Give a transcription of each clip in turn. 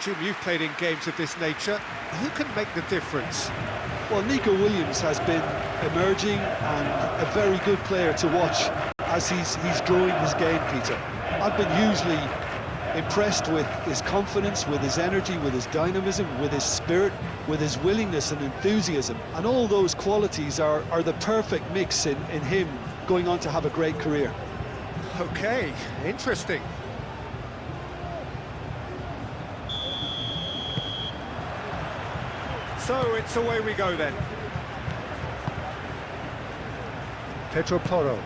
Jim, you've played in games of this nature. Who can make the difference? Well, Nico Williams has been emerging and a very good player to watch as he's growing his game, Peter. I've been hugely impressed with his confidence, with his energy, with his dynamism, with his spirit, with his willingness and enthusiasm. And all those qualities are the perfect mix in him going on to have a great career. Okay, interesting. So it's away we go then. Pedro Porro.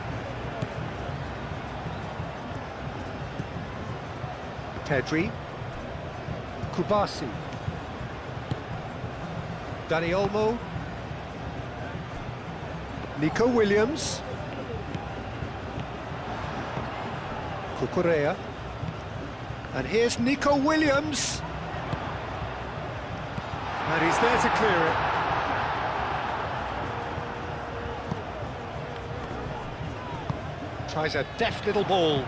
Pedri. Kubasi. Dani Olmo. Nico Williams. Cucurella. And here's Nico Williams. And he's there to clear it. Tries a deft little ball.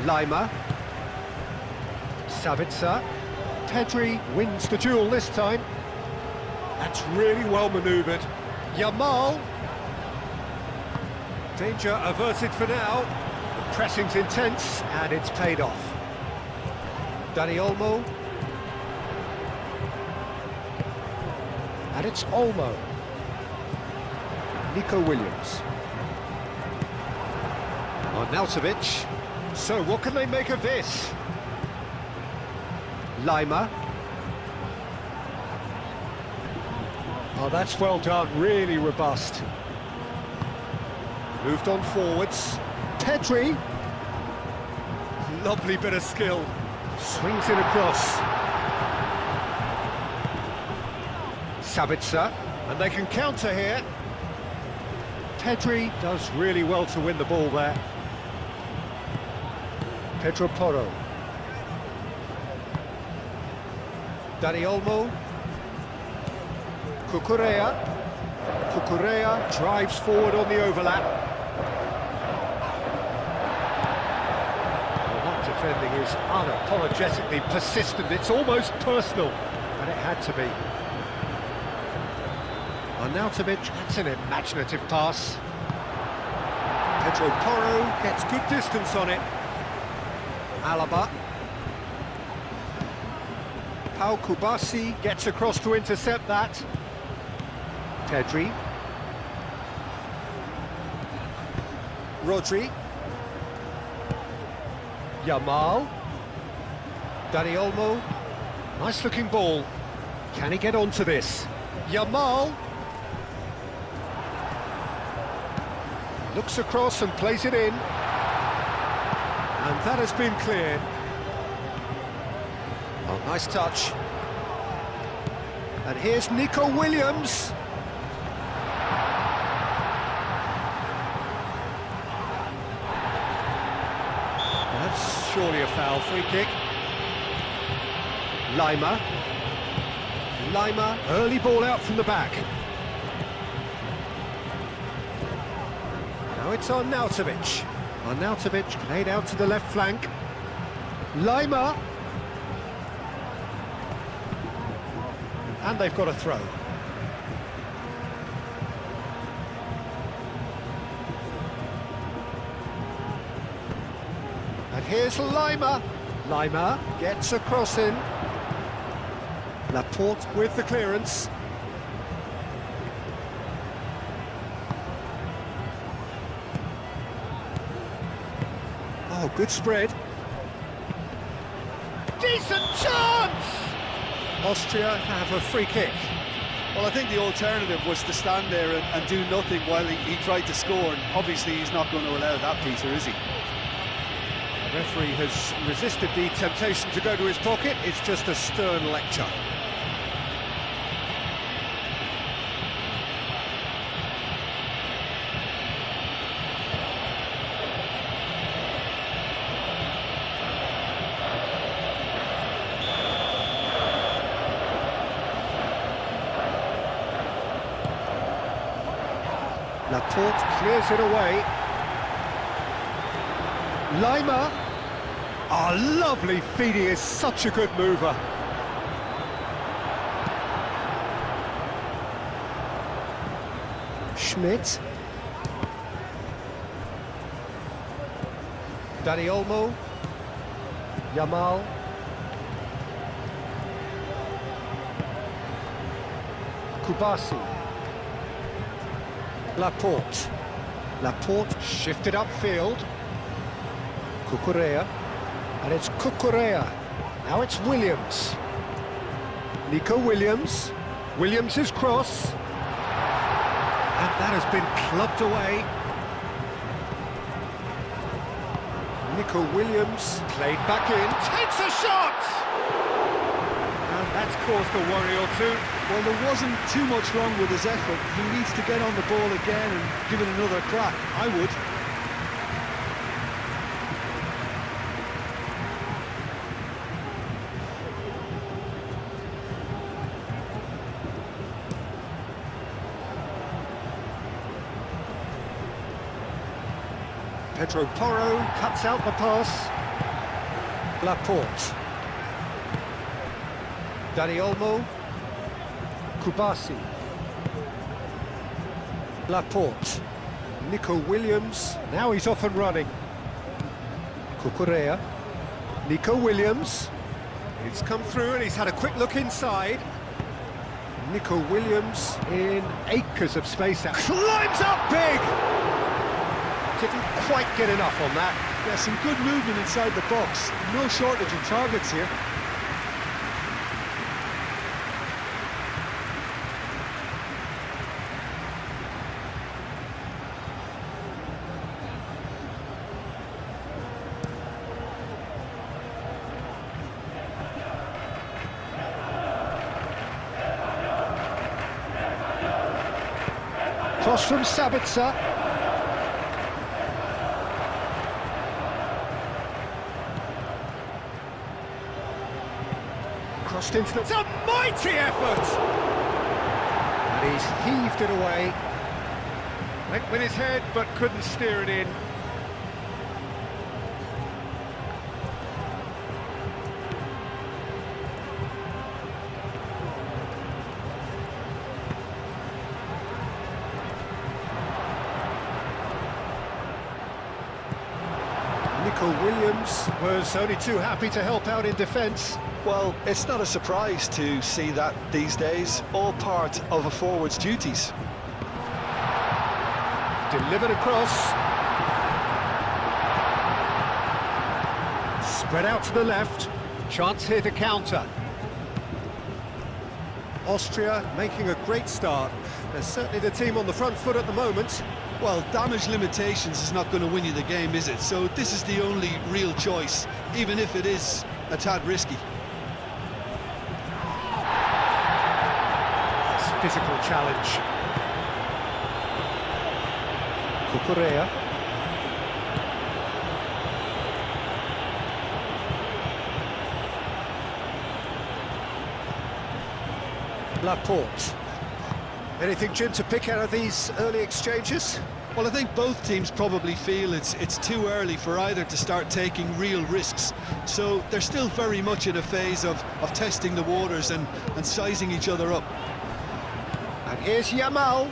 Lima. Sabitzer. Pedri wins the duel this time. That's really well manoeuvred. Yamal. Danger averted for now. The pressing's intense, and it's paid off. Dani Olmo. And it's Olmo. Nico Williams. Arnautovic. So what can they make of this? Lima. Oh, that's well done, really robust. Moved on forwards. Pedri. Lovely bit of skill. Swings it across. Sabitzer. And they can counter here. Pedri does really well to win the ball there. Pedro Porro. Dani Olmo. Cucurella. Cucurella drives forward on the overlap. Well, that defending is unapologetically persistent. It's almost personal, and it had to be. Arnautovic, that's an imaginative pass. Pedro Porro gets good distance on it. Alaba. Pau Kubasi gets across to intercept that. Pedri. Rodri. Yamal. Dani Olmo. Nice looking ball. Can he get onto this? Yamal. Looks across and plays it in. And that has been cleared. Oh, nice touch. And here's Nico Williams. That's surely a foul. Free kick. Lima. Lima, early ball out from the back. Now it's Arnautovic. Arnautovic played out to the left flank. Lima. And they've got a throw. And here's Lima. Lima gets a cross in. Laporte with the clearance. Oh, good spread. Decent chance! Austria have a free kick. Well, I think the alternative was to stand there and do nothing while he tried to score, and obviously he's not going to allow that, Peter, is he? The referee has resisted the temptation to go to his pocket. It's just a stern lecture. Laporte clears it away. Lima. Oh, lovely feed, he is such a good mover. Schmidt. Dani Olmo. Yamal. Kubasi. Laporte. Laporte shifted upfield. Cucurella. And it's Cucurella. Now it's Williams. Nico Williams. Williams' cross. And that has been clubbed away. Nico Williams played back in. Takes a shot! And that's caused a worry or two. Well, there wasn't too much wrong with his effort. He needs to get on the ball again and give it another crack. I would. Pedro Porro cuts out the pass. Laporte. Dani Olmo. Kubasi. Laporte. Nico Williams. Now he's off and running. Cucurella. Nico Williams. It's come through and he's had a quick look inside. Nico Williams in acres of space out. Climbs up big! Didn't quite get enough on that. Yeah, some good movement inside the box. No shortage of targets here. Cross from Sabitzer. Crossed into the... It's a mighty effort! And he's heaved it away. Went with his head, but couldn't steer it in. Nico Williams was only too happy to help out in defence. Well, it's not a surprise to see that these days, all part of a forward's duties. Delivered across. Spread out to the left. Chance here to counter. Austria making a great start. They're certainly the team on the front foot at the moment. Well, damage limitations is not going to win you the game, is it? So this is the only real choice, even if it is a tad risky. Physical challenge. Cucurella. Laporte. Anything, Jim, to pick out of these early exchanges? Well, I think both teams probably feel it's too early for either to start taking real risks. So they're still very much in a phase of testing the waters and sizing each other up. And here's Yamal.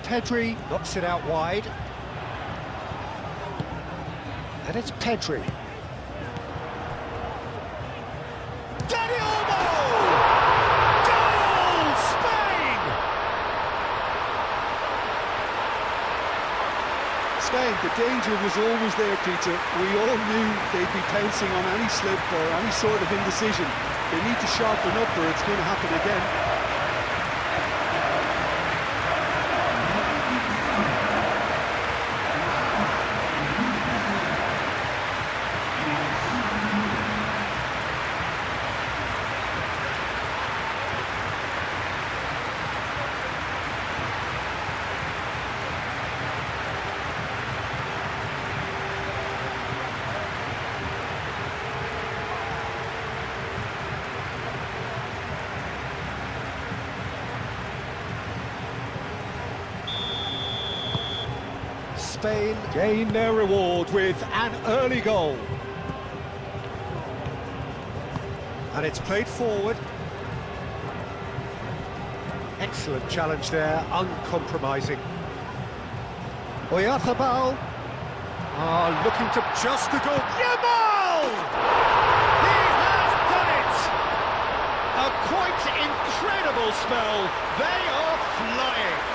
Pedri knocks it out wide. And it's Pedri. Dani Olmo! Goal! Spain! Spain, the danger was always there, Peter. We all knew they'd be pouncing on any slip or any sort of indecision. They need to sharpen up or it's going to happen again. Spain gain their reward with an early goal. And it's played forward. Excellent challenge there, uncompromising. Oyarzabal looking to just the goal. Yamal! He has done it! A quite incredible spell. They are flying.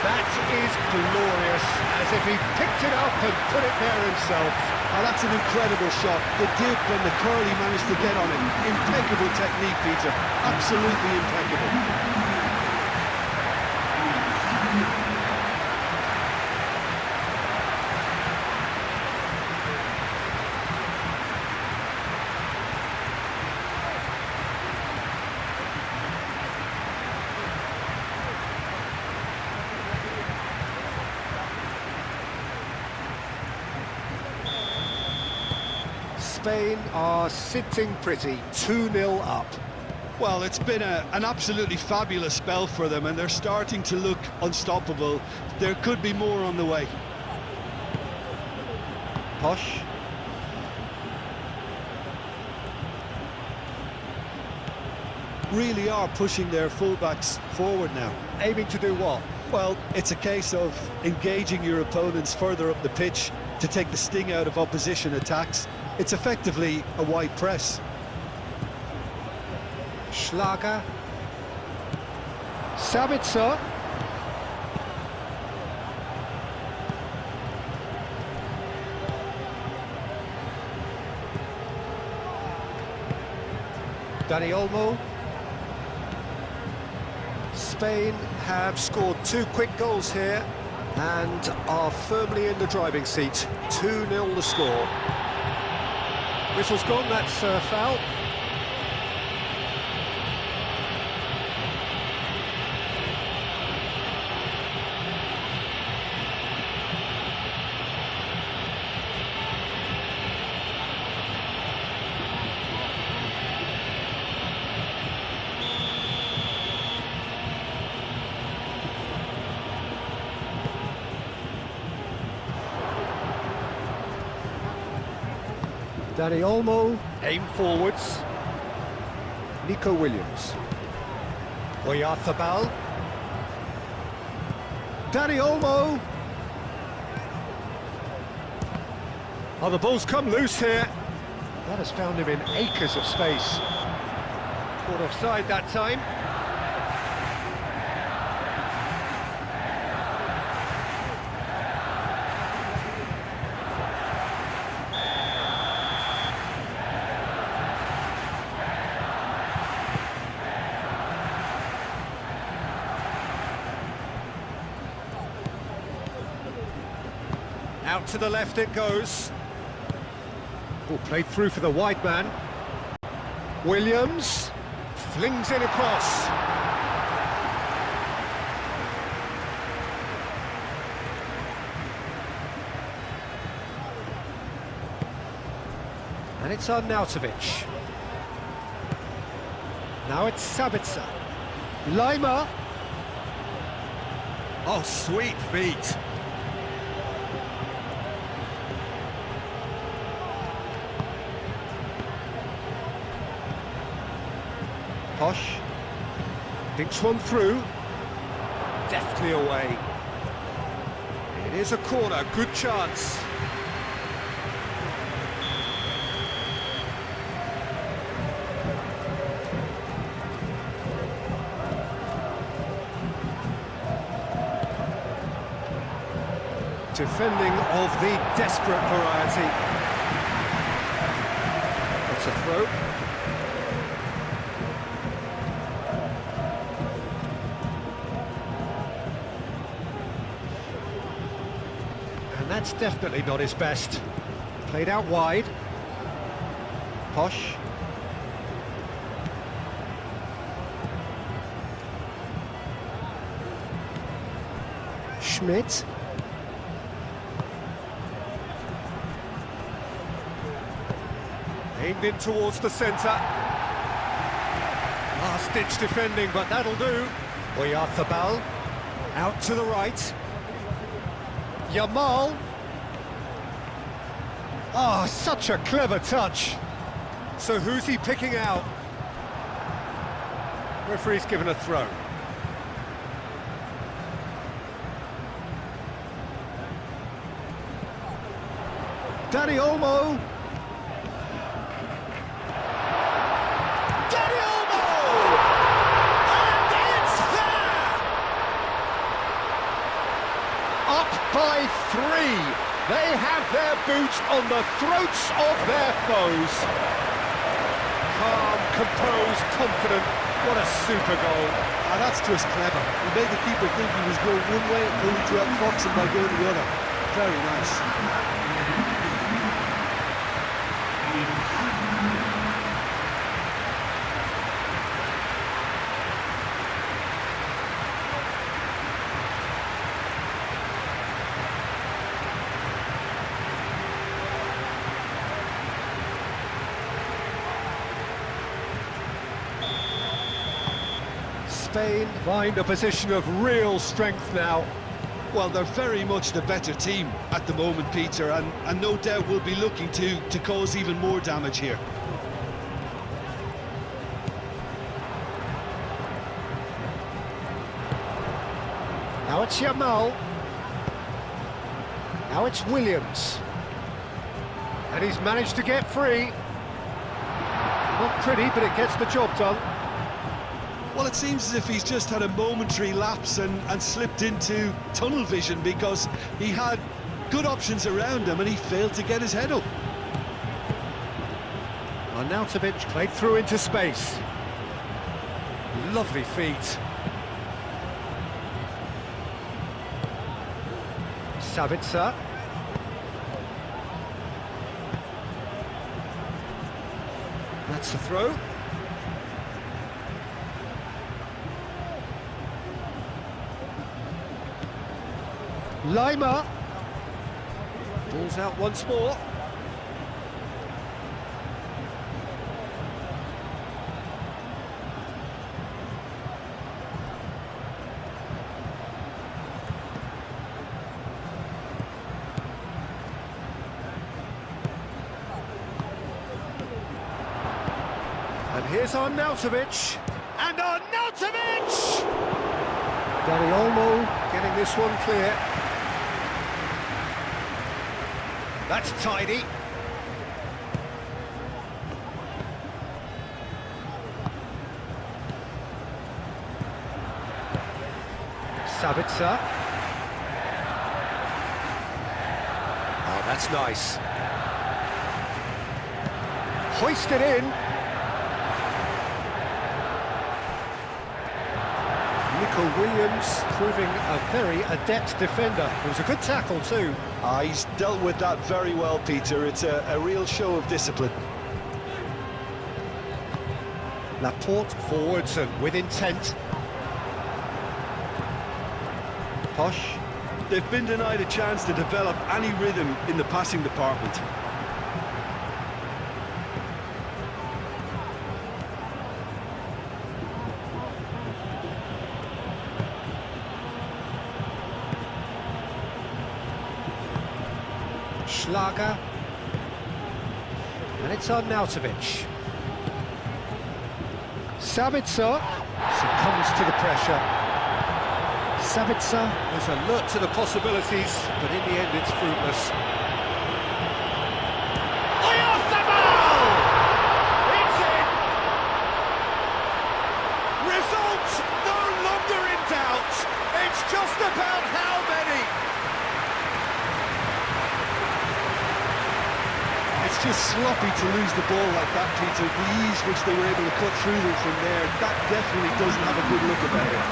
That is glorious, as if he picked it up and put it there himself. Oh, that's an incredible shot. The dip and the curl he managed to get on it. Impeccable technique, Peter. Absolutely impeccable. Spain are sitting pretty, 2-0 up. Well, it's been an absolutely fabulous spell for them, and they're starting to look unstoppable. There could be more on the way. Posh. Really are pushing their fullbacks forward now. Aiming to do what? Well, it's a case of engaging your opponents further up the pitch to take the sting out of opposition attacks. It's effectively a wide press. Schlager. Sabitzer. Dani Olmo. Spain have scored 2 quick goals here and are firmly in the driving seat. 2-0 the score. Whistle's gone, that's a foul. Dani Olmo, aim forwards. Nico Williams. Oyarzabal. Dani Olmo. Oh, the ball's come loose here. That has found him in acres of space. Caught offside that time. Out to the left it goes. Ball played through for the wide man. Williams flings it across. And it's Arnautovic. Now it's Sabitzer. Lima. Oh, sweet feet. Posh dinks one through, deftly away. It is a corner, good chance. Defending of the desperate variety. It's a throw. And that's definitely not his best. Played out wide. Posh. Schmidt. Aimed in towards the centre. Last-ditch defending, but that'll do. Oyarzabal. Out to the right. Yamal. Oh, such a clever touch. So who's he picking out? Referee's given a throw. Dani Olmo. Dani Olmo! And it's there! Up by 3. They have their boots on the throats of their foes. Calm, composed, confident. What a super goal. And that's just clever. He made the keeper think he was going one way, only to outfox him by going the other. Very nice. Spain find a position of real strength now. Well, they're very much the better team at the moment, Peter, and no doubt will be looking to cause even more damage here. Now it's Yamal. Now it's Williams. And he's managed to get free. Not pretty, but it gets the job done. Well, it seems as if he's just had a momentary lapse and slipped into tunnel vision, because he had good options around him and he failed to get his head up. Arnautovic played through into space. Lovely feet. Sabitzer. That's the throw. Lima. Ball's out once more. And here's Arnautovic. And Arnautovic! Dani Olmo getting this one clear. That's tidy. Sabitzer. Oh, that's nice. Hoisted in. Nico Williams proving a very adept defender. It was a good tackle too. He's dealt with that very well, Peter. It's a real show of discipline. Laporte forwards and with intent. Posh. They've been denied a chance to develop any rhythm in the passing department. Schlager. And it's Arnautovic. Sabitzer succumbs to the pressure. Sabitzer is alert to the possibilities, but in the end it's fruitless. It's in! Results no longer in doubt. It's just about how many. It's just sloppy to lose the ball like that, Peter. The ease which they were able to cut through them from there, that definitely doesn't have a good look about it.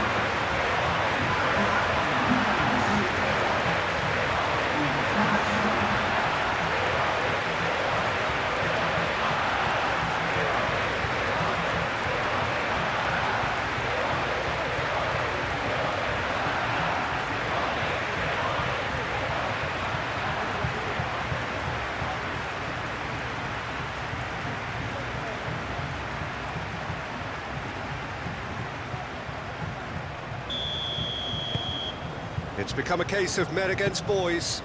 It's become a case of men against boys.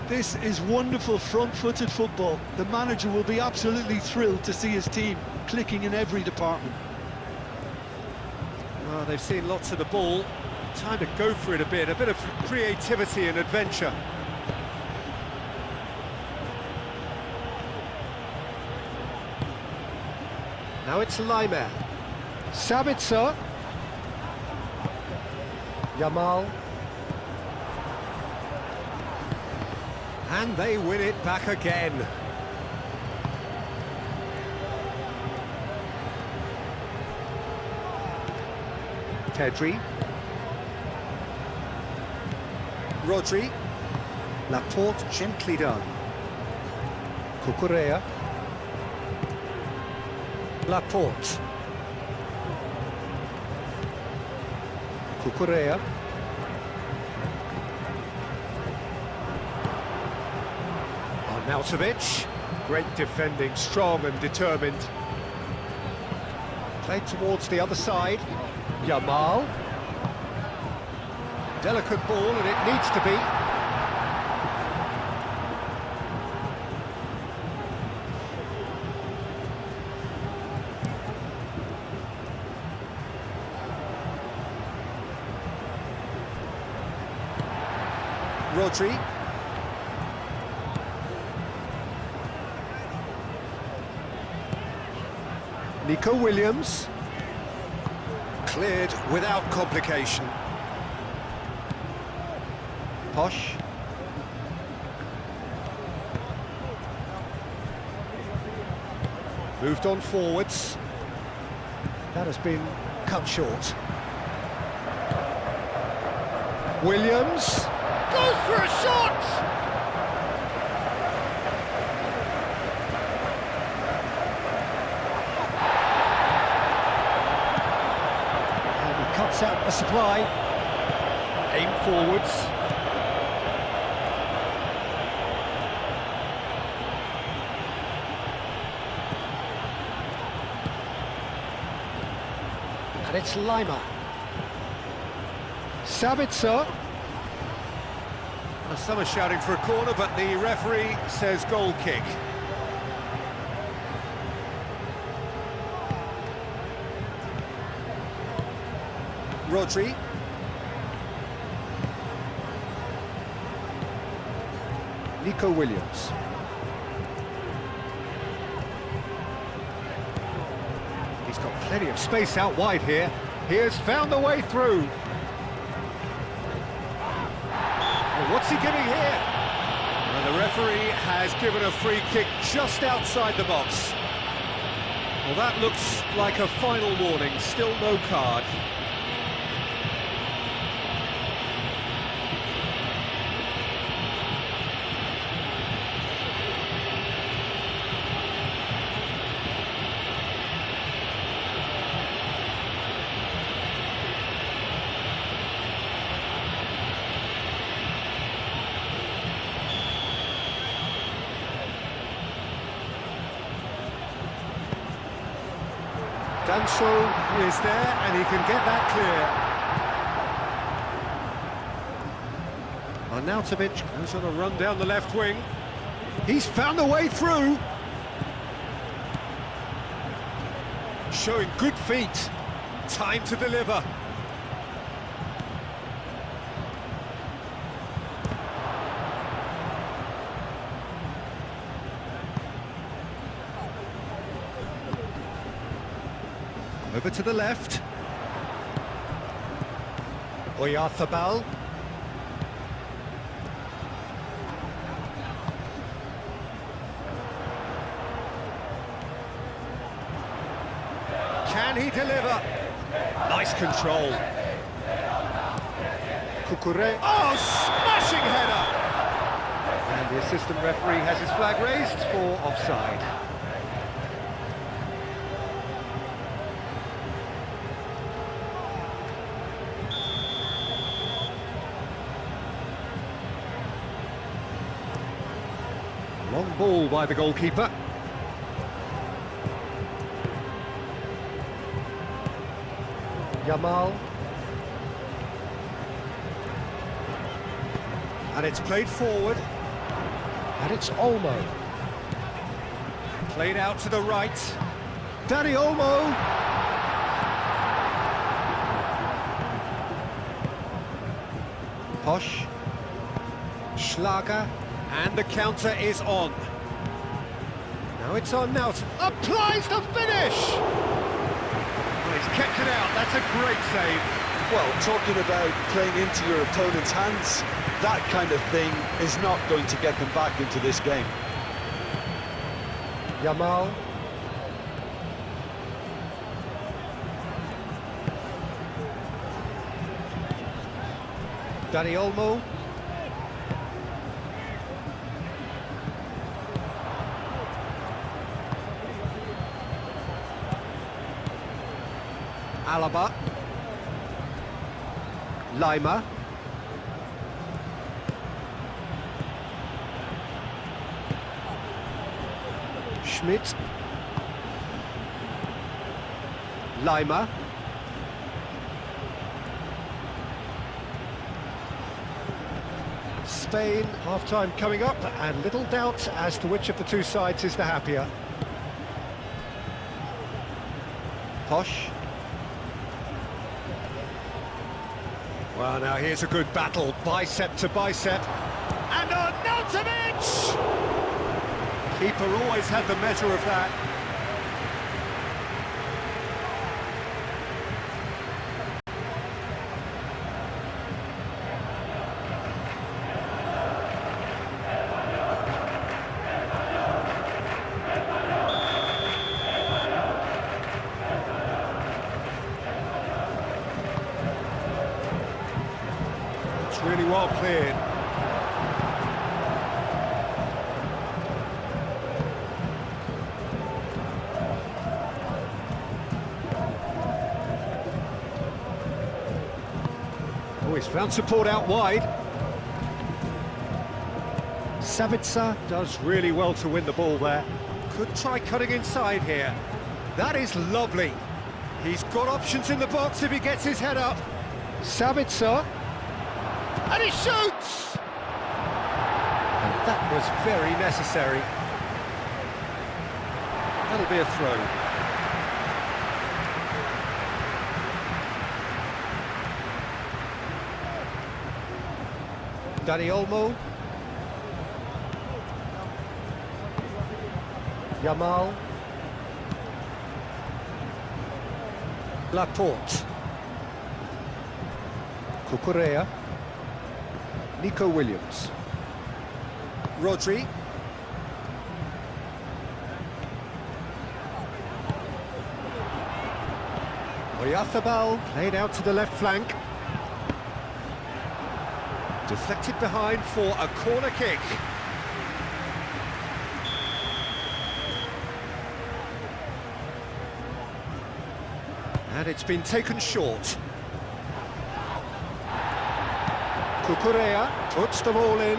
This is wonderful front-footed football. The manager will be absolutely thrilled to see his team clicking in every department. Well, they've seen lots of the ball. Time to go for it a bit of creativity and adventure. Now it's Laimer. Sabitzer. Yamal. And they win it back again. Pedri. Rodri. Laporte gently done. Cucurella. Laporte. Cucurella. Arnautovic. Great defending, strong and determined. Played towards the other side. Yamal. Delicate ball, and it needs to be. Rodri. Nico Williams. Cleared without complication. Posh. Moved on forwards. That has been cut short. Williams goes for a shot! And he cuts out the supply. Aim forwards. And it's Laimer. Sabitzer. Well, some are shouting for a corner, but the referee says goal kick. Rodri. Nico Williams. He's got plenty of space out wide here. He has found the way through. Well, what's he giving here? Well, the referee has given a free kick just outside the box. Well, that looks like a final warning. Still no card. Danso is there, and he can get that clear. Arnautovic goes on a run down the left wing. He's found a way through. Showing good feet. Time to deliver. Over to the left. Oyarzabal. Can he deliver? Nice control. Cucurella. Oh, smashing header! And the assistant referee has his flag raised for offside. Long ball by the goalkeeper. Yamal. And it's played forward. And it's Olmo. Played out to the right. Dani Olmo. Posh. Schlager. And the counter is on. Now it's on Nelson. Applies the finish! Well, he's kept it out. That's a great save. Well, talking about playing into your opponent's hands, that kind of thing is not going to get them back into this game. Yamal. Dani Olmo. Alaba. Lima. Schmidt. Lima. Spain, half-time coming up, and little doubt as to which of the two sides is the happier. Posh. Well, now here's a good battle, bicep to bicep. And Arnautovic! Keeper always had the measure of that. It's really well cleared. Oh, he's found support out wide. Savitzer does really well to win the ball there. Could try cutting inside here. That is lovely. He's got options in the box if he gets his head up. Savitzer. And he shoots! And that was very necessary. That'll be a throw. Dani Olmo. Yamal. Laporte. Cucurella. Nico Williams. Rodri. Oyarzabal played out to the left flank. Deflected behind for a corner kick. And it's been taken short. Cucurella puts the ball in.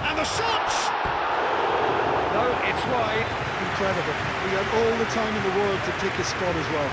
And the shot! No, it's wide. Incredible. He had all the time in the world to pick his spot as well.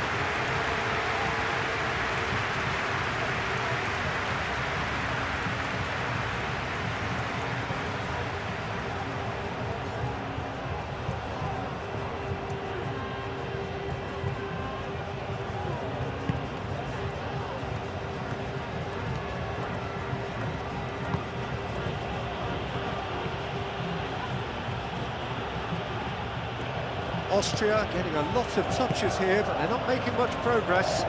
Austria getting a lot of touches here, but they're not making much progress.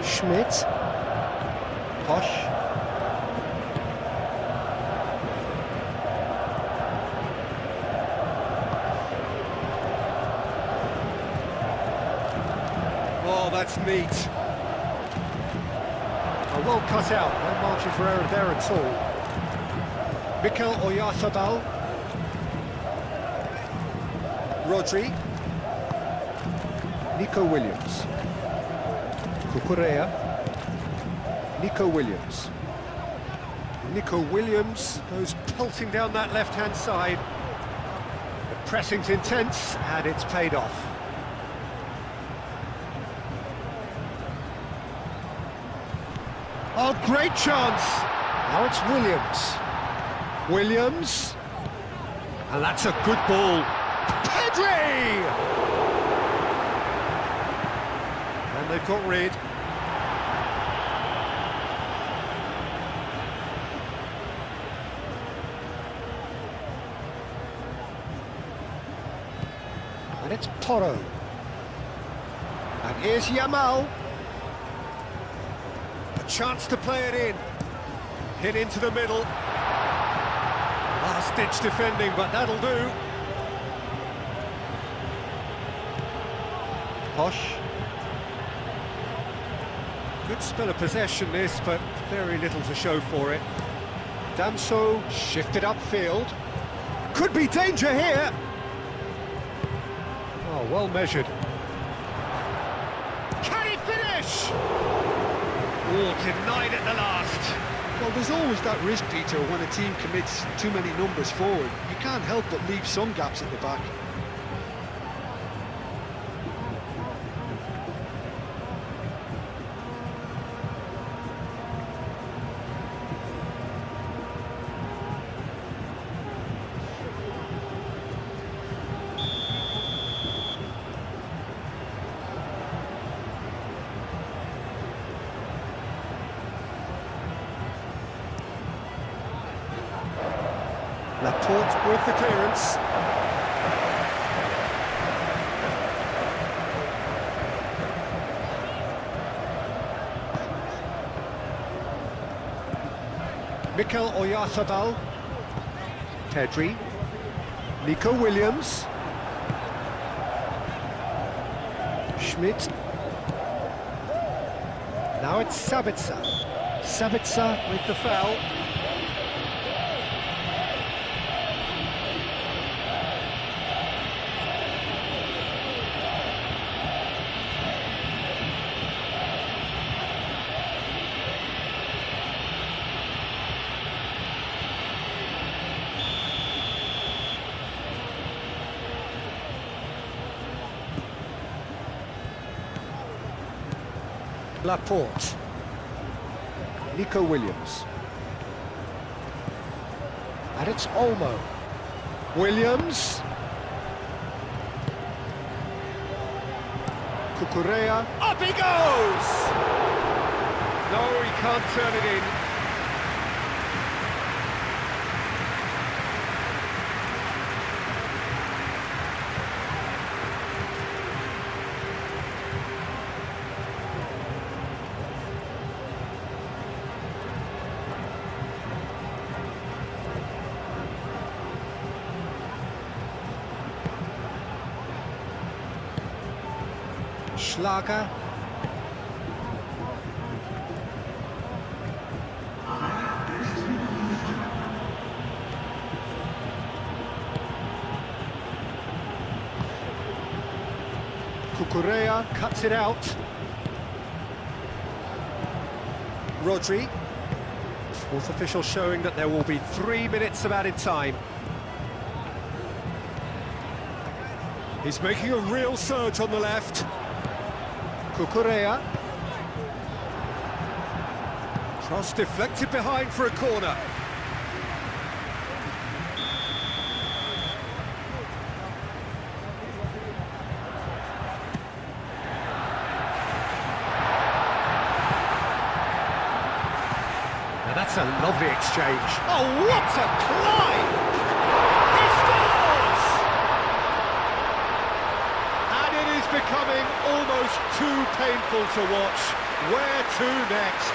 Schmidt. Posh. Oh, that's neat. Well cut out, no margin for error there at all. Mikel Oyarzabal. Rodri. Nico Williams. Cucurella. Nico Williams. Nico Williams goes pelting down that left-hand side. The pressing's intense, and it's paid off. Oh, great chance! Now it's Williams. Williams. And that's a good ball. Pedri! And they've got rid. And it's Porro. And here's Yamal. A chance to play it in. Hit into the middle. Last-ditch defending, but that'll do. Posh. Good spell of possession this, but very little to show for it. Damso shifted upfield. Could be danger here. Oh, well measured. Can he finish? Oh, denied at the last. Well, there's always that risk, Peter, when a team commits too many numbers forward. You can't help but leave some gaps at the back. Laporte with the clearance. Mikel Oyarzabal. Pedri. Nico Williams. Schmidt. Now it's Sabitzer. Sabitzer with the foul. Laporte. Nico Williams. And it's Olmo. Williams. Cucurella. Up he goes! No, he can't turn it in. Schlager. Cucurella cuts it out. Rodri. Fourth official showing that there will be 3 minutes of added time. He's making a real surge on the left. Cucurella. Cross deflected behind for a corner. Now that's a lovely exchange. Oh, what a climb! He scores! And it is becoming almost too painful to watch. Where to next?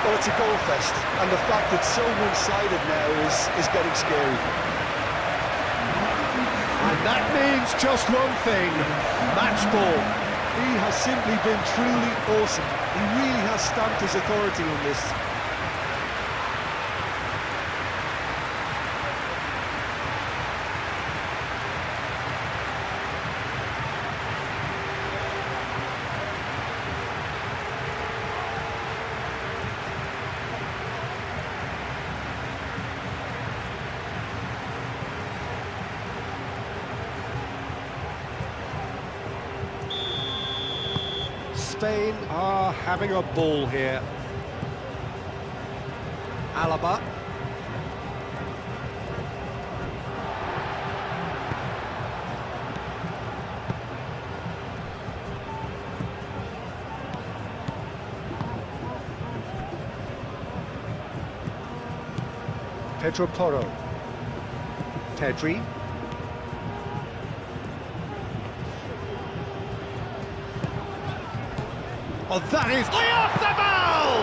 Well, it's a goal fest, and the fact it's so one-sided now is getting scary. And that means just one thing, match ball. He has simply been truly awesome. He really has stamped his authority on this. Spain are having a ball here. Alaba. Pedro Porro. Pedri. Oh, that is Oyarzabal!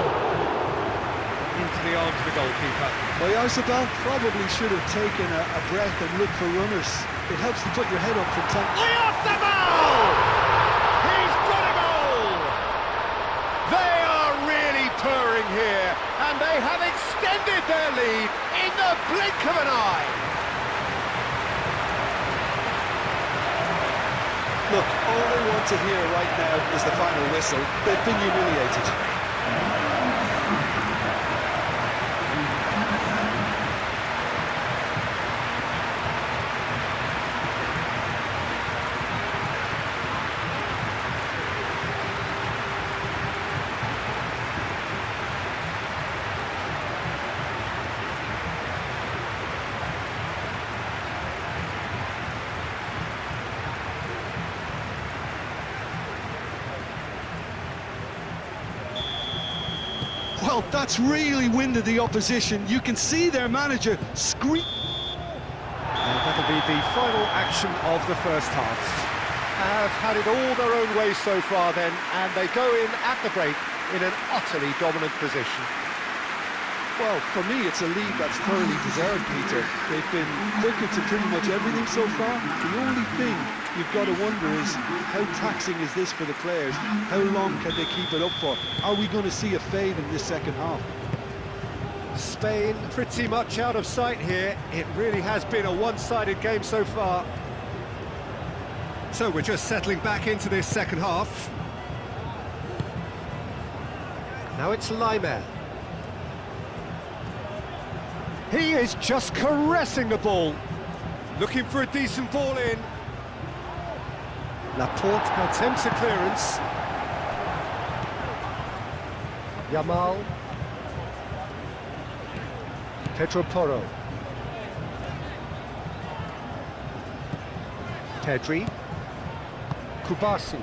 Into the arms of the goalkeeper. Oyarzabal probably should have taken a breath and looked for runners. It helps to put your head up from time. Oyarzabal! He's got a goal! They are really purring here, and they have extended their lead in the blink of an eye. Look, all they want to hear right now is the final whistle. They've been humiliated. Well, that's really winded the opposition. You can see their manager scream. And that'll be the final action of the first half. Have had it all their own way so far then, and they go in at the break in an utterly dominant position. Well, for me, it's a lead that's thoroughly deserved, Peter. They've been quicker to pretty much everything so far. The only thing you've got to wonder is, how taxing is this for the players? How long can they keep it up for? Are we going to see a fade in this second half? Spain pretty much out of sight here. It really has been a one-sided game so far. So we're just settling back into this second half. Now it's Laimer. He is just caressing the ball. Looking for a decent ball in. Laporte attempts a clearance. Yamal. Pedro Porro. Pedri. Kubasi.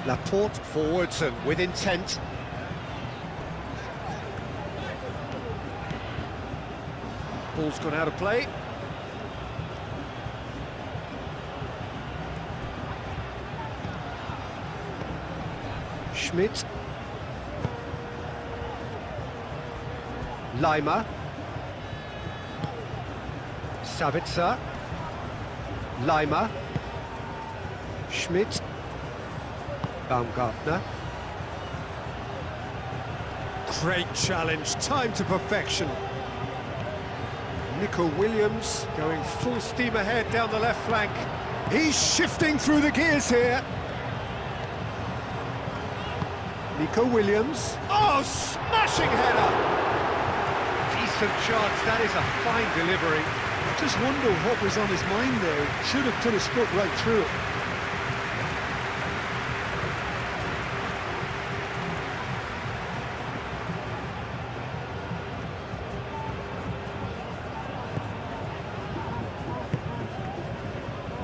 Laporte forwards and with intent. Ball's gone out of play. Schmidt. Laimer. Sabitzer. Laimer. Schmidt. Baumgartner. Great challenge, time to perfection. Nico Williams going full steam ahead down the left flank. He's shifting through the gears here. Nico Williams. Oh, smashing header! Decent chance, that is a fine delivery. I just wonder what was on his mind there. Should have put his foot right through it.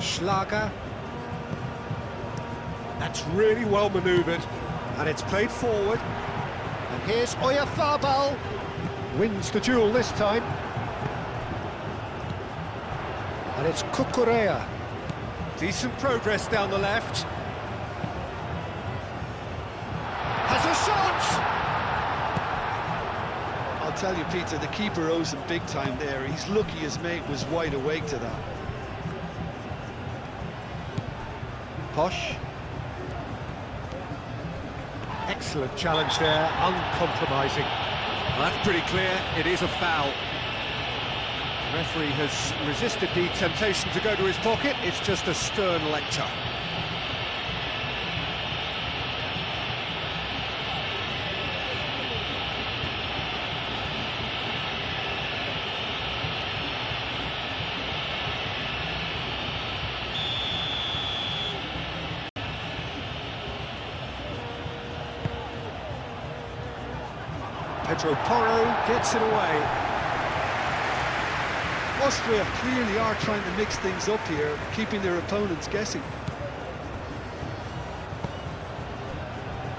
Schlager. That's really well manoeuvred, and it's played forward. And here's Oyarzabal. Wins the duel this time. And it's Cucurella. Decent progress down the left. Has a shot! I'll tell you, Peter, the keeper owes him big time there. He's lucky his mate was wide awake to that. Posh. Excellent challenge there, uncompromising. Well, that's pretty clear, it is a foul. The referee has resisted the temptation to go to his pocket, it's just a stern lecture. Pedro Porro gets it away. Austria clearly are trying to mix things up here, keeping their opponents guessing.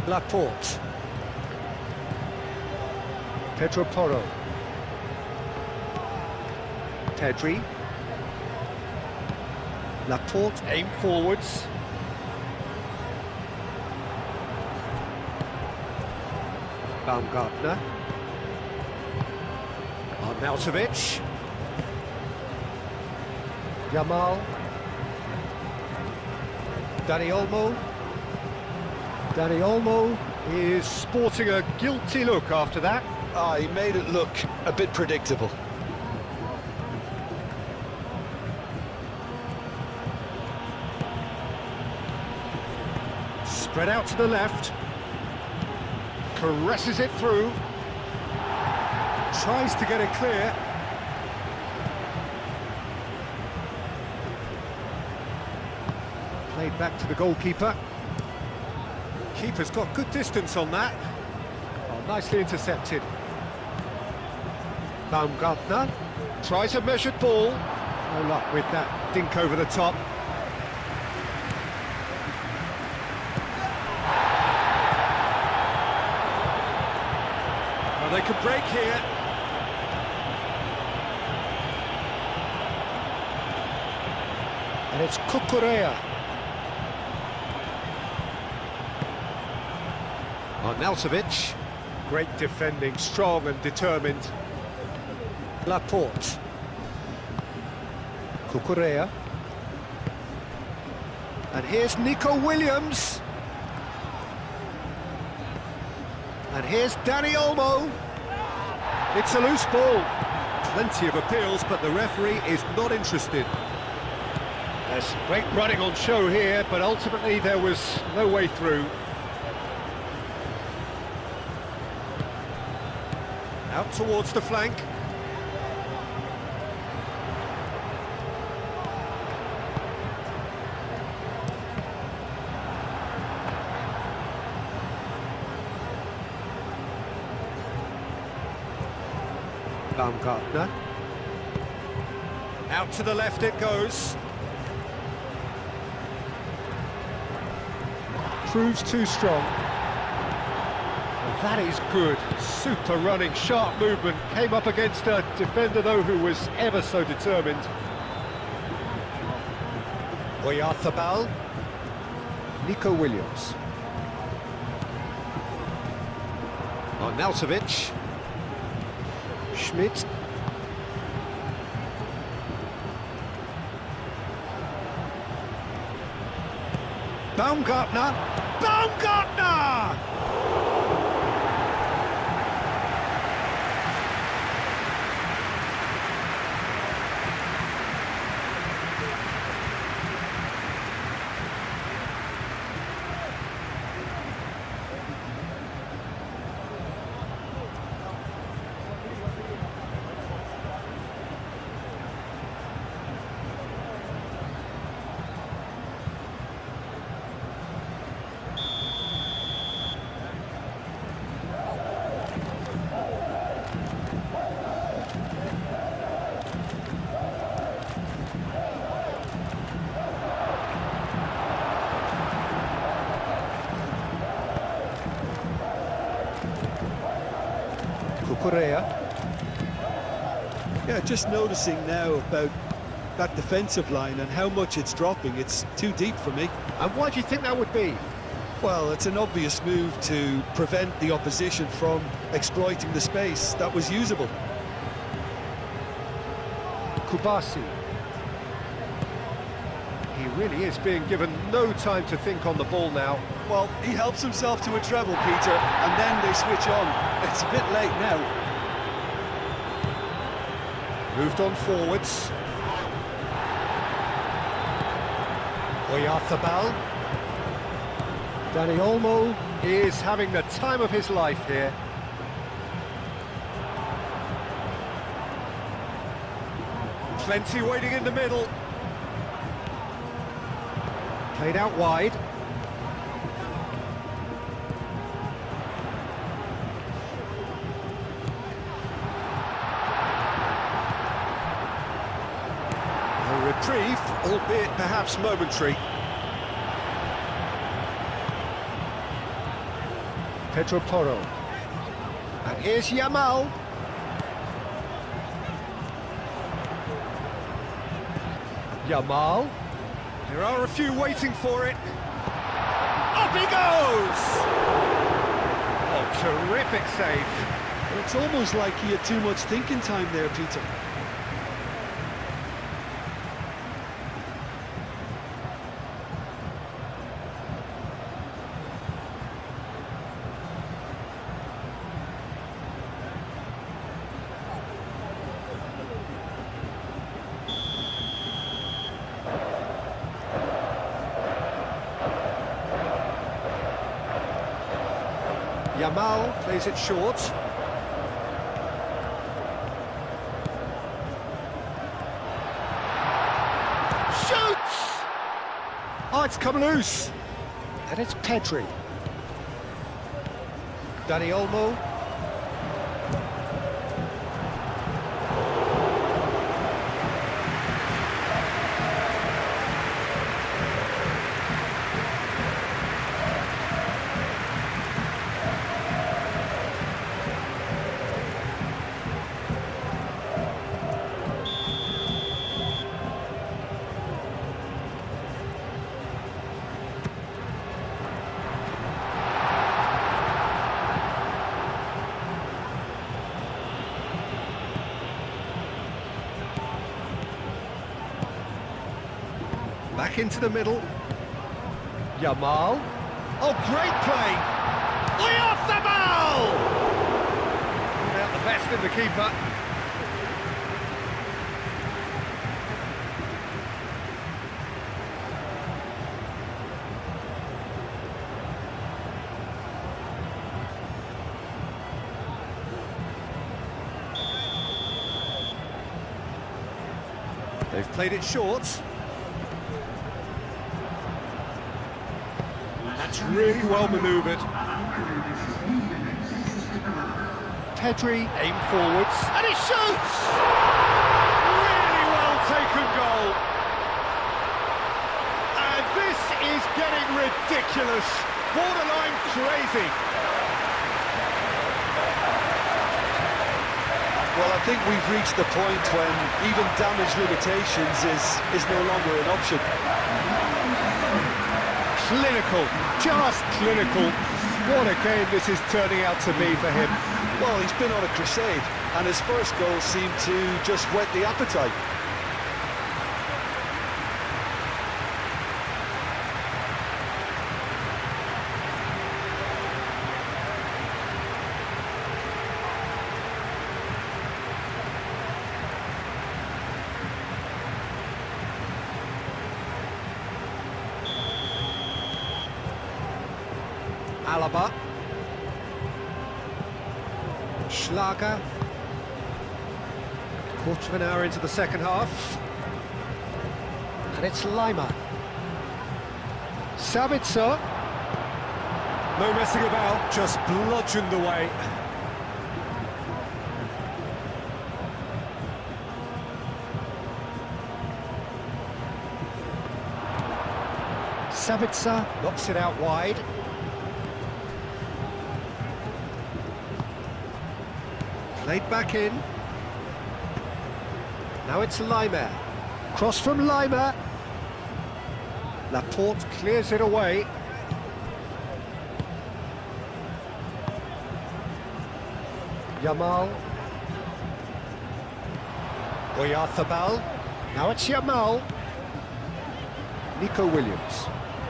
Laporte. Pedro Porro. Pedri. Laporte aim forwards. Baumgartner. Arnautovic. Yamal. Dani Olmo. Dani Olmo is sporting a guilty look after that. Ah, he made it look a bit predictable. Spread out to the left. Caresses it through. Tries to get it clear. Played back to the goalkeeper. Keeper's got good distance on that. Oh, nicely intercepted. Baumgartner tries a measured ball. No luck with that dink over the top. Well, they could break here. And it's Cucurella. Arnautovic, great defending, strong and determined. Laporte. Cucurella. And here's Nico Williams. And here's Dani Olmo. It's a loose ball. Plenty of appeals, but the referee is not interested. There's great running on show here, but ultimately there was no way through. Out towards the flank. Baumgartner. Out to the left it goes. Proves too strong. That is good. Super running, sharp movement. Came up against a defender, though, who was ever so determined. Oyarzabal. Nico Williams. Arnautovic. Schmidt. Baumgartner. Baumgartner! Cucurella. Yeah, just noticing now about that defensive line and how much it's dropping. It's too deep for me. And why do you think that would be? Well, it's an obvious move to prevent the opposition from exploiting the space that was usable. Kubasi. He really is being given no time to think on the ball now. Well, he helps himself to a treble, Peter, and then they switch on. It's a bit late now. Moved on forwards. Oyarzabal. Dani Olmo is having the time of his life here. Plenty waiting in the middle. Played out wide. reprieve, albeit perhaps momentary. Pedro Porro. And here's Yamal. Yamal. There are a few waiting for it. Up he goes! Oh, terrific save. It's almost like he had too much thinking time there, Peter. Yamal plays it short. Shoots! Oh, it's come loose. And it's Pedri. Dani Olmo. Back into the middle. Yamal. Oh, great play! Way off the ball! Out the best of the keeper. They've played it short. That's really well manoeuvred. Pedri, aim forwards. And he shoots! Really well taken goal. And this is getting ridiculous. Borderline crazy. Well, I think we've reached the point when even damage limitations is no longer an option. Clinical, just clinical. What a game this is turning out to be for him. Well, he's been on a crusade, and his first goal seemed to just whet the appetite. Alaba. Schlager. Quarter of an hour into the second half. And it's Lima. Sabitzer. No messing about, just bludgeoned away. Sabitzer knocks it out wide. Played back in. Now it's Lima. Cross from Lima. Laporte clears it away. Yamal. Oyarzabal. Now it's Yamal. Nico Williams.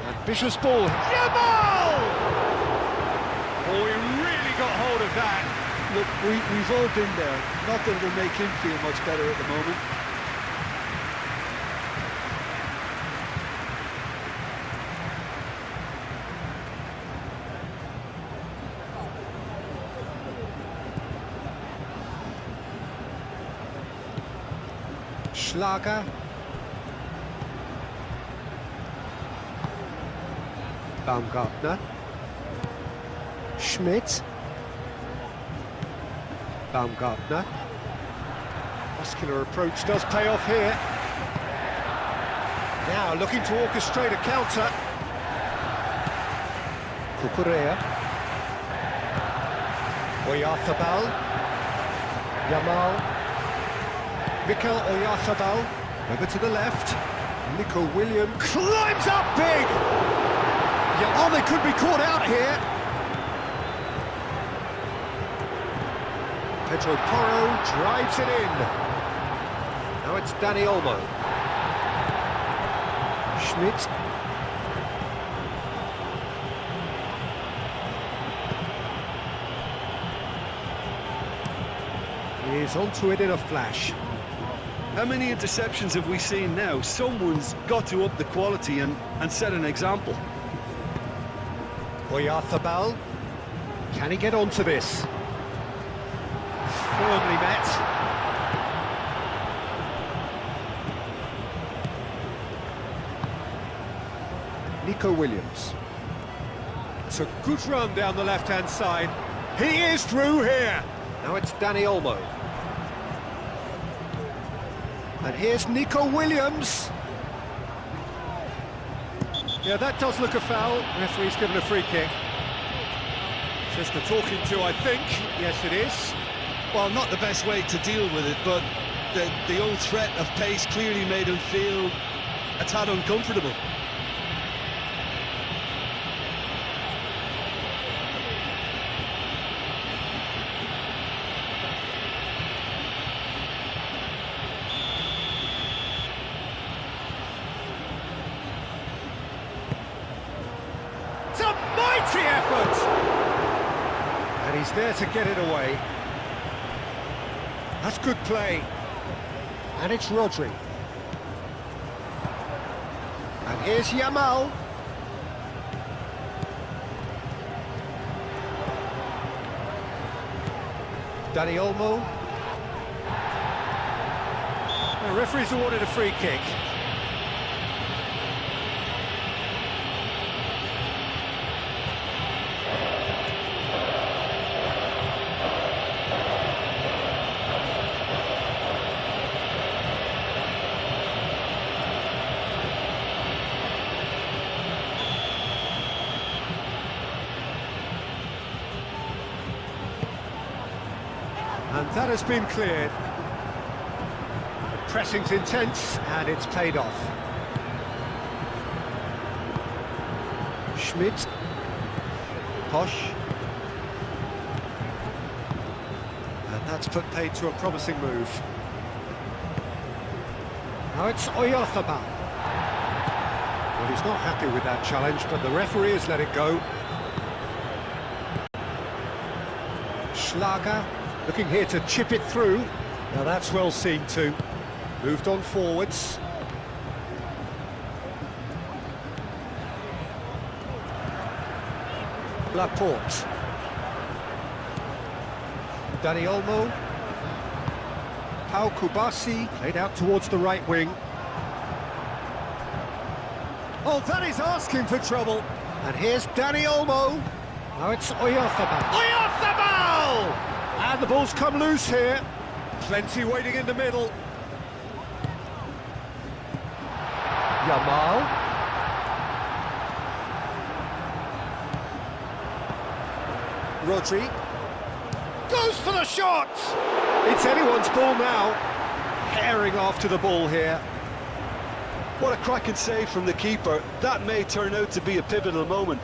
Ambitious ball. Yamal! Oh, he really got hold of that. Look, we've all been there. Not that it'll make him feel much better at the moment. Schlager. Baumgartner. Schmidt. Baumgartner. Muscular approach does pay off here. Now looking to orchestrate a counter. Cucurella. Oyarzabal. Yamal. Mikel Oyarzabal over to the left. Nico Williams climbs up big! Yeah, oh, they could be caught out here. Pedro Porro drives it in. Now it's Dani Olmo. Schmidt. He's onto it in a flash. How many interceptions have we seen now? Someone's got to up the quality and set an example. Oyarzabal. Can he get onto this? Firmly met. Nico Williams. It's a good run down the left-hand side. He is through here. Now it's Dani Olmo. And here's Nico Williams. Yeah, that does look a foul. Referee's given a free kick. Just a talking to, I think. Yes, it is. Well, not the best way to deal with it, but the old threat of pace clearly made him feel a tad uncomfortable. It's a mighty effort! And he's there to get it away. That's good play. And it's Rodri. And here's Yamal. Dani Olmo. The referee's awarded a free kick. And that has been cleared. The pressing's intense, and it's paid off. Schmidt. Posh. And that's put paid to a promising move. Now it's Oyarzabal. Well, he's not happy with that challenge, but the referee has let it go. Schlager. Looking here to chip it through. Now that's well seen too. Moved on forwards. Laporte. Dani Olmo. Pau Kubasi played out towards the right wing. Oh, that is asking for trouble. And here's Dani Olmo. Now it's Oyarzabal. Oyarzabal! And the ball's come loose here. Plenty waiting in the middle. Yamal. Rodri. Goes for the shot! It's anyone's ball now. Herring after the ball here. What a cracking save from the keeper. That may turn out to be a pivotal moment.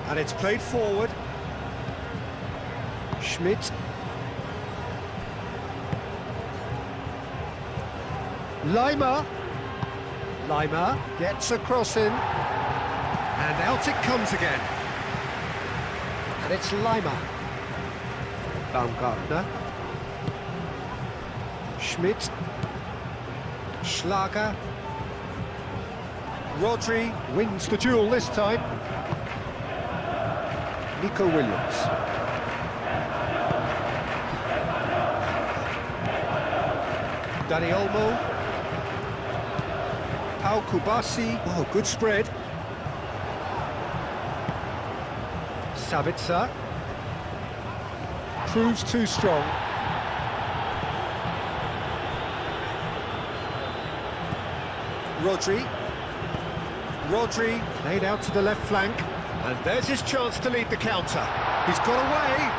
And it's played forward. Schmidt. Lima. Lima gets a cross in. And out it comes again. And it's Lima. Baumgartner. Schmidt. Schlager. Rodri wins the duel this time. Nico Williams. Dani Olmo. Pau Kubasi. Oh, good spread. Sabitzer. Proves too strong. Rodri. Rodri played out to the left flank. And there's his chance to lead the counter. He's got away.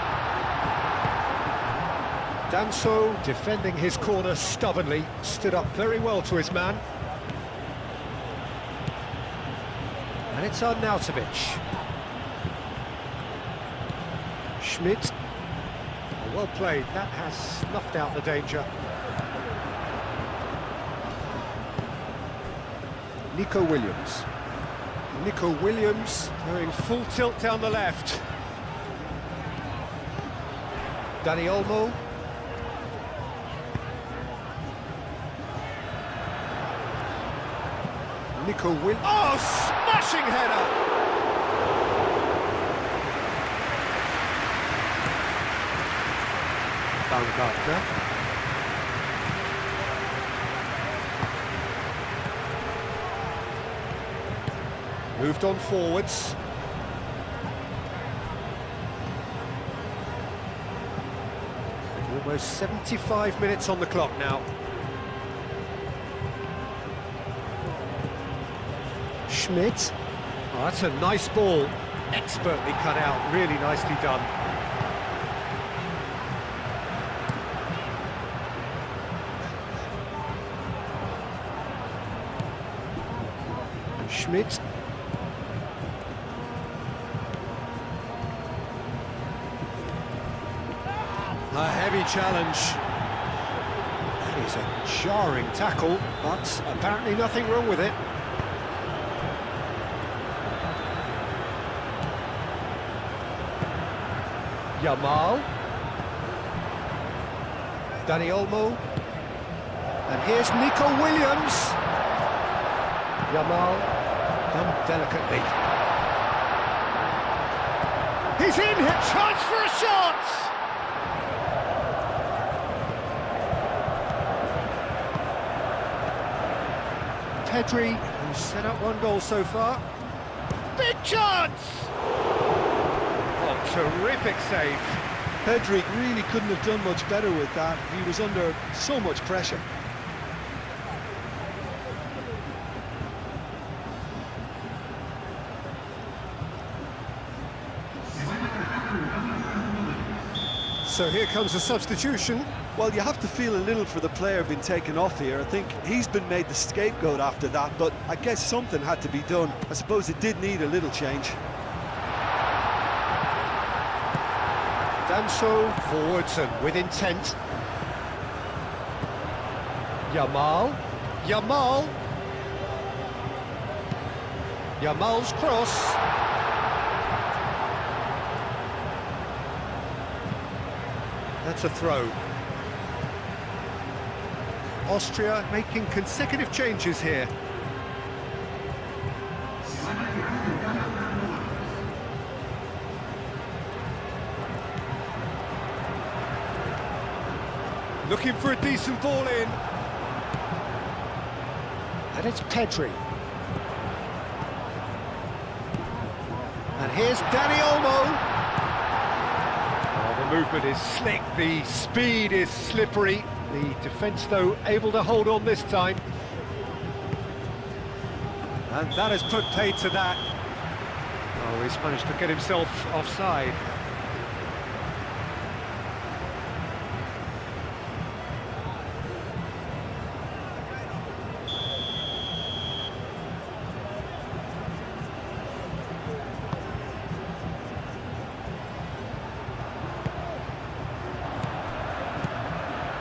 Danso defending his corner stubbornly. Stood up very well to his man. And it's Arnautovic. Schmidt. Well played, that has snuffed out the danger. Nico Williams. Nico Williams going full tilt down the left. Dani Olmo. Nico Williams. Oh, smashing header! Baumgartner. Moved on forwards. Almost 75 minutes on the clock now. Schmidt. Oh, that's a nice ball. Expertly cut out, really nicely done. Schmidt. A heavy challenge. That is a jarring tackle, but apparently nothing wrong with it. Yamal. Dani Olmo. And here's Nico Williams. Yamal, done delicately. He's in here, chance for a shot! Pedri, who's set up one goal so far. Big chance! Oh, terrific save. Pedri really couldn't have done much better with that. He was under so much pressure. So here comes a substitution. Well, you have to feel a little for the player being taken off here. I think he's been made the scapegoat after that, but I guess something had to be done. I suppose it did need a little change. Danso forwards and with intent. Yamal. Yamal. Yamal's cross. That's a throw. Austria making consecutive changes here. Looking for a decent ball in. And it's Pedri. And here's Dani Olmo. The movement is slick, the speed is slippery. The defence, though, able to hold on this time. And that has put paid to that. Oh, he's managed to get himself offside.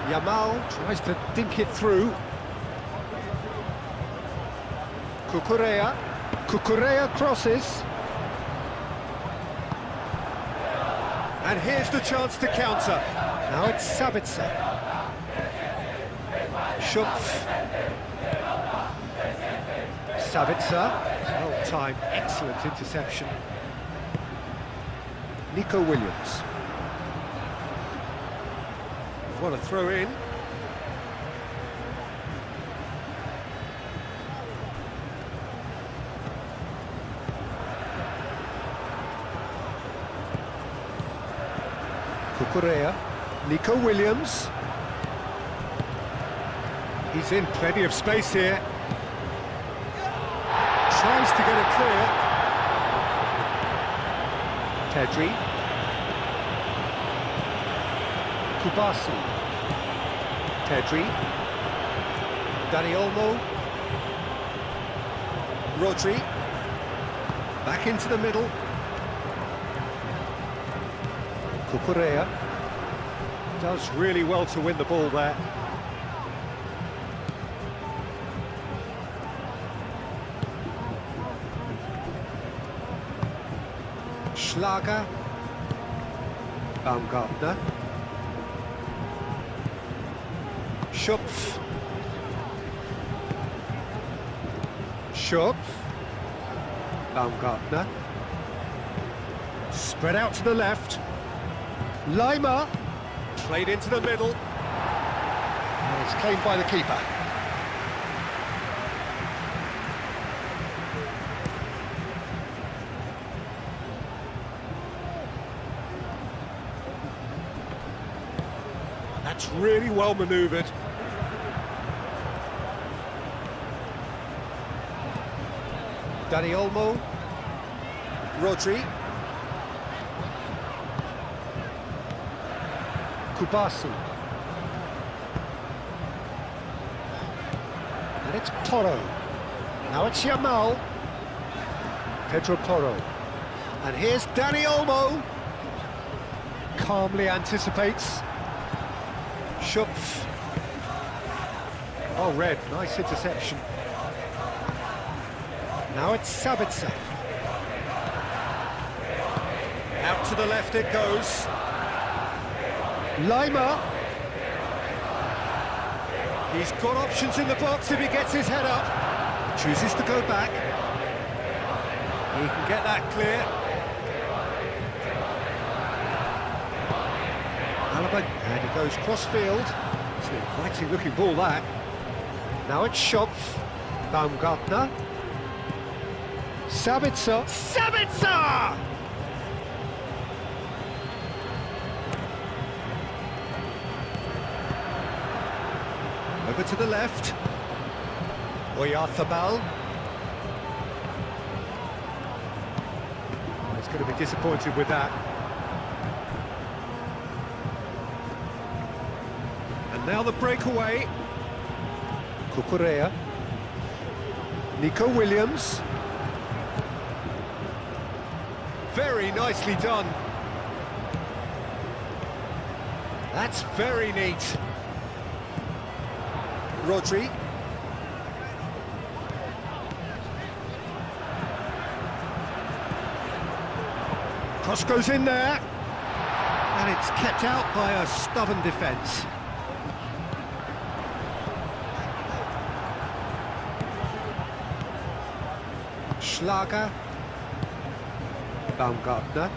Yamal tries to dink it through. Cucurella. Cucurella crosses. And here's the chance to counter. Now it's Sabitzer. Schupf. Sabitzer. Well timed, excellent interception. Nico Williams. What a throw in. Cucurella, Nico Williams. He's in plenty of space here. Tries to get it clear. Pedri. Kubasi. Pedri. Dani Olmo. Rodri. Back into the middle. Cucurella. Does really well to win the ball there. Schlager, Baumgartner, Schupf, Baumgartner, spread out to the left, Lima, played into the middle, and it's claimed by the keeper. That's really well manoeuvred. Dani Olmo. Rodri. Kubasi. And it's Porro. Now it's Yamal. Pedro Porro. And here's Dani Olmo. Calmly anticipates. Schupf. Oh, red, nice interception. Now it's Sabitzer. Out to the left it goes. Lima. He's got options in the box if he gets his head up. Chooses to go back. He can get that clear. And he goes cross-field. It's an inviting-looking ball, that. Now it's Schopf. Baumgartner. Sabitzer. Sabitzer! Over to the left. Oyarzabal. He's going to be disappointed with that. And now the breakaway. Cucurella. Nico Williams. Very nicely done. That's very neat. Rodri. Cross goes in there. And it's kept out by a stubborn defence. Schlager. Baumgartner.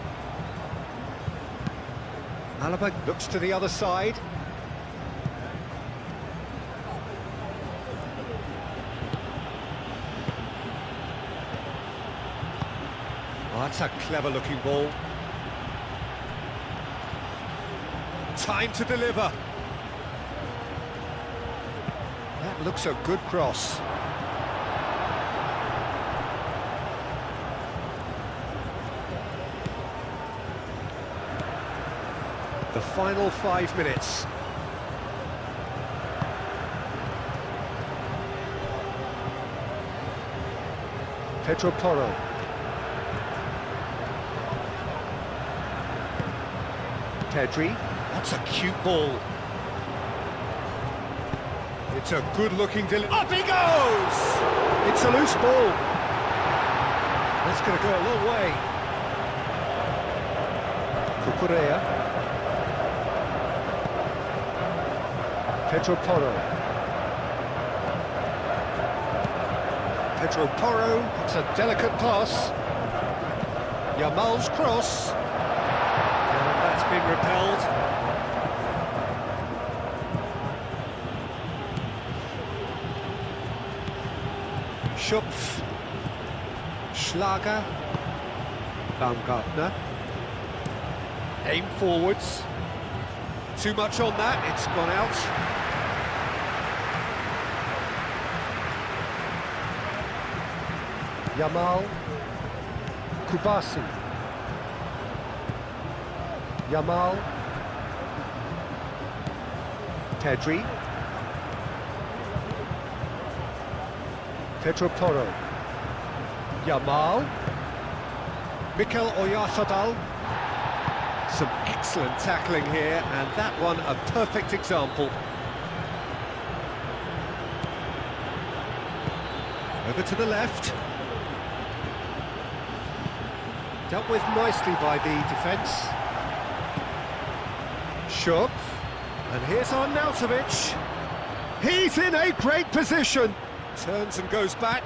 Alaba looks to the other side. Oh, that's a clever-looking ball. Time to deliver. That looks a good cross. The final 5 minutes. Pedro Porro. Pedri. That's a cute ball. It's a good-looking delivery. Up he goes! It's a loose ball. That's going to go a long way. Cucurella. Pedro Porro. Pedro Porro, it's a delicate pass. Yamal's cross. And that's been repelled. Schupf. Schlager. Baumgartner. Aim forwards. too much on that, it's gone out. Yamal, Kubasi, Yamal, Pedri, Pedro Porro, Yamal, Mikel Oyarzabal. Some excellent tackling here, and that one a perfect example. Over to the left. Dealt with nicely by the defence. Schupf. And here's Arnautovic. He's in a great position. Turns and goes back.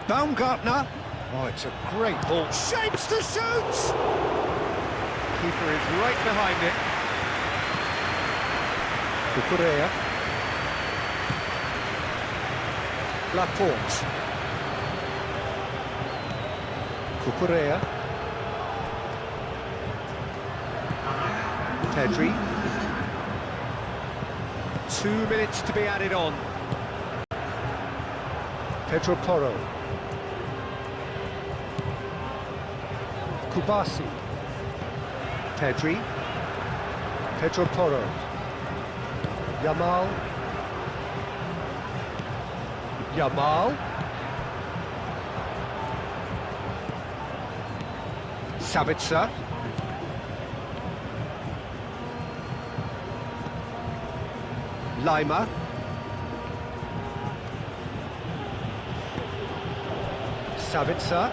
Baumgartner. Oh, it's a great ball. Shapes to shoot! Keeper is right behind it. Cucurella, Laporte, Cucurella, Pedri. 2 minutes to be added on. Pedro Porro, Kubasi, Pedri, Pedro Porro, Yamal, Yamal, Sabitzer, Lima, Sabitzer.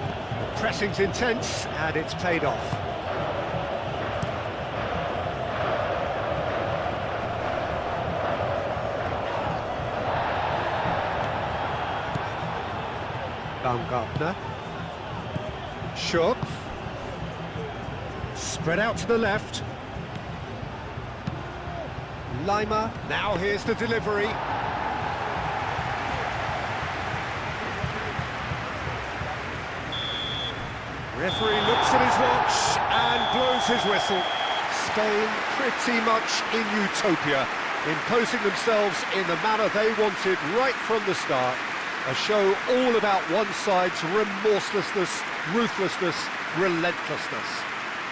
Pressing's intense, and it's paid off. Baumgartner, Schupf. Spread out to the left. Lima. Now here's the delivery. Referee looks at his watch and blows his whistle. Spain pretty much in utopia, imposing themselves in the manner they wanted right from the start. A show all about one side's remorselessness, ruthlessness, relentlessness.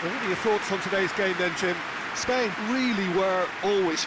What are your thoughts on today's game then, Jim? Spain really were always